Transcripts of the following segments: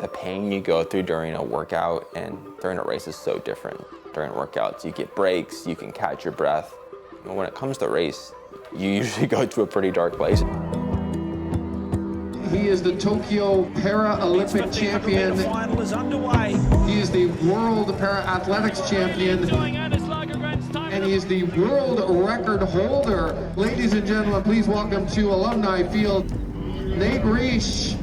The pain you go through during a workout and during a race is so different. During workouts, you get breaks, you can catch your breath. And when it comes to race, you usually go to a pretty dark place. He is the Tokyo Paralympic champion. The final is underway. He is the World Para-Athletics champion. And he is the world record holder. Ladies and gentlemen, please welcome to Alumni Field, Nate Reich.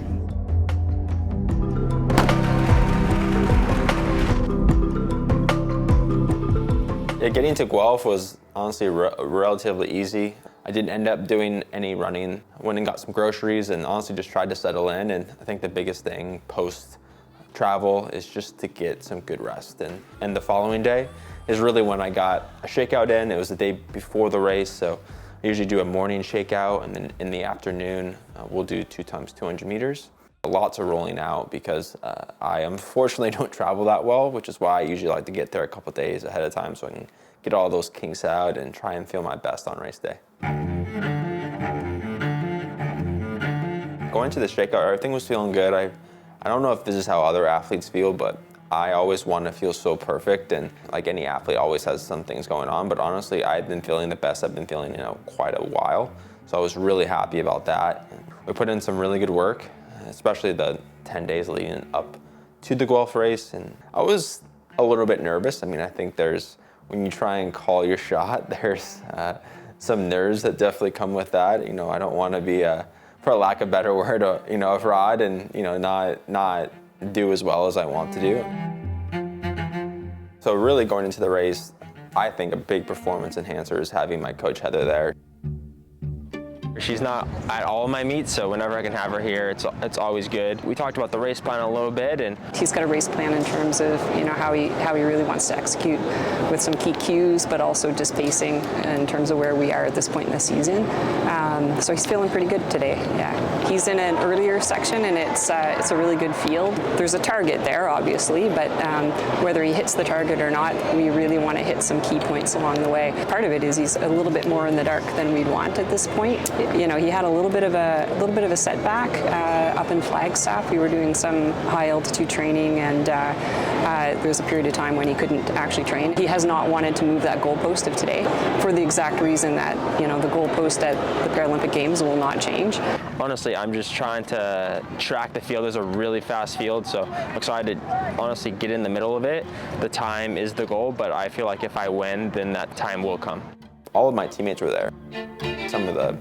Yeah, getting to Guelph was honestly relatively easy. I didn't end up doing any running. I went and got some groceries and honestly just tried to settle in. And I think the biggest thing post-travel is just to get some good rest. And the following day is really when I got a shakeout in. It was the day before the race, so I usually do a morning shakeout, and then in the afternoon, we'll do 2 times 200 meters. Lots of rolling out because I unfortunately don't travel that well, which is why I usually like to get there a couple days ahead of time so I can get all those kinks out and try and feel my best on race day. Going to the shakeout, everything was feeling good. I don't know if this is how other athletes feel, but I always want to feel so perfect, and like any athlete always has some things going on, but honestly, I've been feeling the best I've been feeling in quite a while, so I was really happy about that. We put in some really good work, especially the 10 days leading up to the Guelph race, and I was a little bit nervous. I mean, I think when you try and call your shot, there's some nerves that definitely come with that. You know, I don't want to be, for lack of a better word, a fraud and, not do as well as I want to do. So really going into the race, I think a big performance enhancer is having my coach Heather there. She's not at all of my meets, so whenever I can have her here, it's always good. We talked about the race plan a little bit, and he's got a race plan in terms of how he really wants to execute with some key cues, but also just pacing in terms of where we are at this point in the season. So he's feeling pretty good today. Yeah, he's in an earlier section, and it's a really good field. There's a target there, obviously, but whether he hits the target or not, we really want to hit some key points along the way. Part of it is he's a little bit more in the dark than we'd want at this point. He had a little bit of a setback up in Flagstaff. We were doing some high altitude training, and there was a period of time when he couldn't actually train. He has not wanted to move that goalpost of today for the exact reason that the goalpost at the Paralympic Games will not change. Honestly, I'm just trying to track the field. There's a really fast field, so I'm excited to honestly get in the middle of it. The time is the goal, but I feel like if I win, then that time will come. All of my teammates were there. Some of the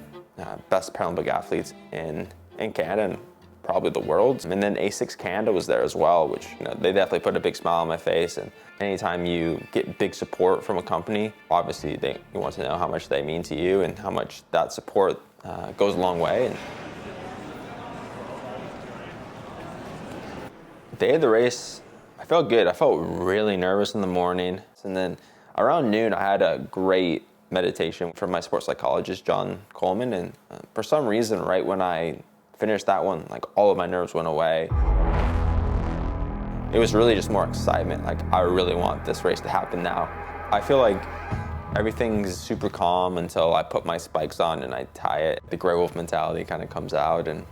best Paralympic athletes in Canada and probably the world. And then A6 Canada was there as well, which they definitely put a big smile on my face. And anytime you get big support from a company, obviously you want to know how much they mean to you and how much that support goes a long way. And the day of the race, I felt good. I felt really nervous in the morning, and then around noon I had a great meditation from my sports psychologist, John Coleman, and for some reason, right when I finished that one, like all of my nerves went away. It was really just more excitement, like I really want this race to happen now. I feel like everything's super calm until I put my spikes on and I tie it. The Graywolf mentality kind of comes out, and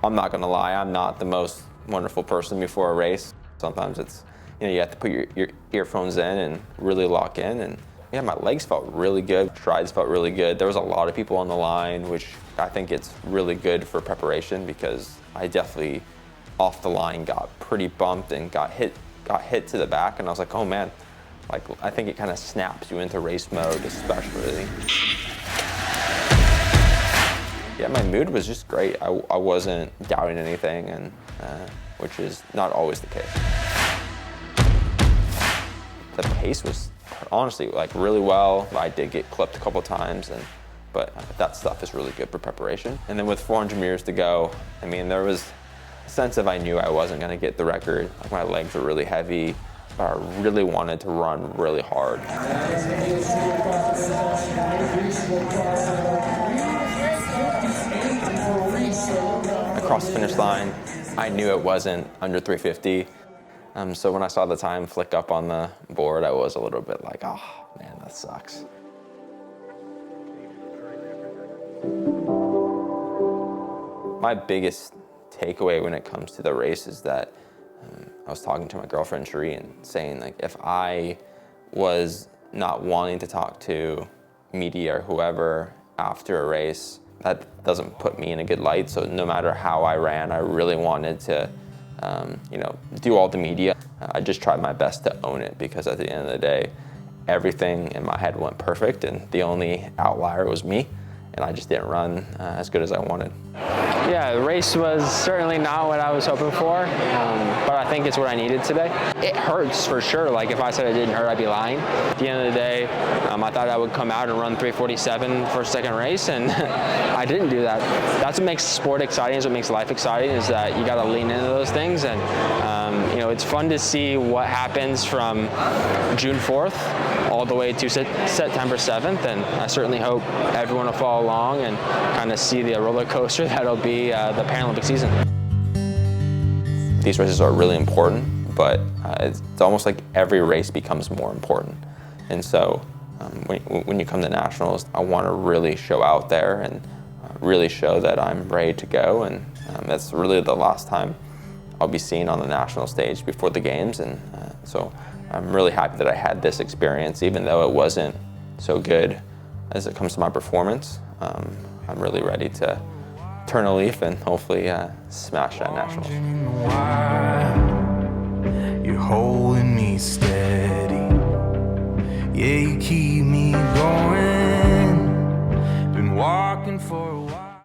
I'm not gonna lie, I'm not the most wonderful person before a race. Sometimes it's, you have to put your earphones in and really lock in, and yeah, my legs felt really good, strides felt really good. There was a lot of people on the line, which I think it's really good for preparation because I definitely off the line got pretty bumped and got hit to the back, and I was like, oh man, like I think it kind of snaps you into race mode, especially. Yeah, my mood was just great. I wasn't doubting anything, and which is not always the case. The pace was honestly like really well. I did get clipped a couple times, but that stuff is really good for preparation. And then with 400 meters to go, I mean, there was a sense of I knew I wasn't gonna get the record. Like my legs were really heavy, but I really wanted to run really hard. Across the finish line, I knew it wasn't under 350. So when I saw the time flick up on the board, I was a little bit like, oh man, that sucks. My biggest takeaway when it comes to the race is that I was talking to my girlfriend Cherie and saying, like, if I was not wanting to talk to media or whoever after a race, that doesn't put me in a good light. So no matter how I ran, I really wanted to, do all the media. I just tried my best to own it, because at the end of the day, everything in my head went perfect, and the only outlier was me, and I just didn't run as good as I wanted. Yeah, the race was certainly not what I was hoping for, but I think it's what I needed today. It hurts for sure. Like, if I said it didn't hurt, I'd be lying. At the end of the day, I thought I would come out and run 3:47 for a second race, and I didn't do that. That's what makes sport exciting, is what makes life exciting, is that you got to lean into those things. And it's fun to see what happens from June 4th all the way to September 7th, and I certainly hope everyone will follow along and kind of see the roller coaster that'll be the Paralympic season. These races are really important, but it's almost like every race becomes more important. And so when you come to nationals, I want to really show out there and really show that I'm ready to go, and that's really the last time I'll be seen on the national stage before the games. And so I'm really happy that I had this experience, even though it wasn't so good as it comes to my performance. I'm really ready to turn a leaf and hopefully smash that nationals. You're holding me steady. Yeah, you keep